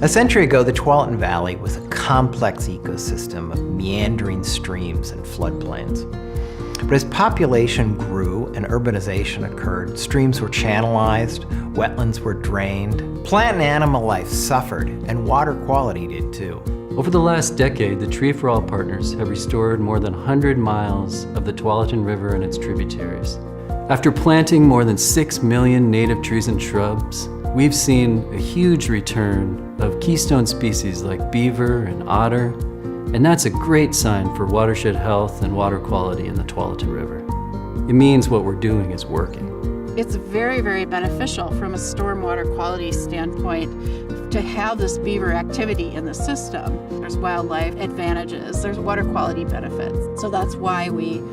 A century ago, the Tualatin Valley was a complex ecosystem of meandering streams and floodplains. But as population grew and urbanization occurred, streams were channelized, wetlands were drained, plant and animal life suffered, and water quality did too. Over the last decade, the Tree for All partners have restored more than 100 miles of the Tualatin River and its tributaries. After planting more than 6 million native trees and shrubs, we've seen a huge return of keystone species like beaver and otter, and that's a great sign for watershed health and water quality in the Tualatin River. It means what we're doing is working. It's very, very beneficial from a stormwater quality standpoint to have this beaver activity in the system. There's wildlife advantages, there's water quality benefits. So that's why we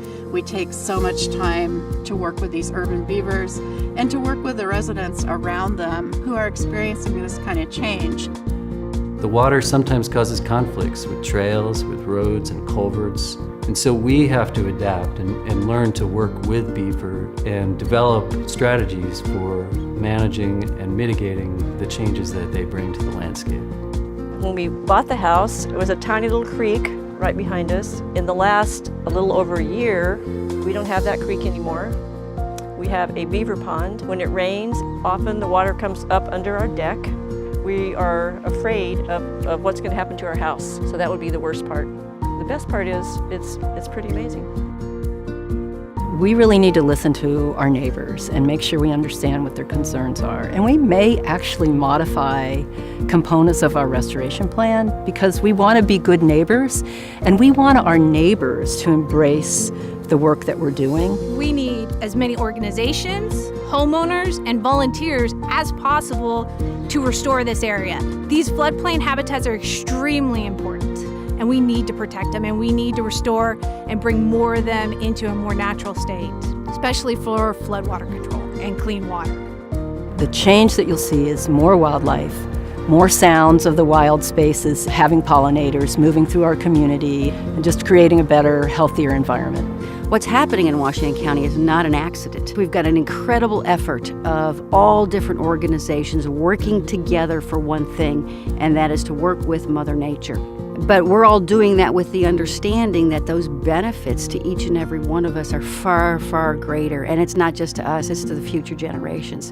take so much time to work with these urban beavers and to work with the residents around them who are experiencing this kind of change. The water sometimes causes conflicts with trails, with roads and culverts, and so we have to adapt and learn to work with beaver and develop strategies for managing and mitigating the changes that they bring to the landscape. When we bought the house, it was a tiny little creek right behind us. In the last a little over a year, we don't have that creek anymore. We have a beaver pond. When it rains, often the water comes up under our deck. We are afraid of what's going to happen to our house, so that would be the worst part. The best part is it's pretty amazing. We really need to listen to our neighbors and make sure we understand what their concerns are. And we may actually modify components of our restoration plan because we want to be good neighbors and we want our neighbors to embrace the work that we're doing. We need as many organizations, homeowners, and volunteers as possible to restore this area. These floodplain habitats are extremely important, and we need to protect them, and we need to restore and bring more of them into a more natural state, especially for floodwater control and clean water. The change that you'll see is more wildlife, more sounds of the wild spaces, having pollinators moving through our community, and just creating a better, healthier environment. What's happening in Washington County is not an accident. We've got an incredible effort of all different organizations working together for one thing, and that is to work with Mother Nature. But we're all doing that with the understanding that those benefits to each and every one of us are far, far greater. And it's not just to us, it's to the future generations.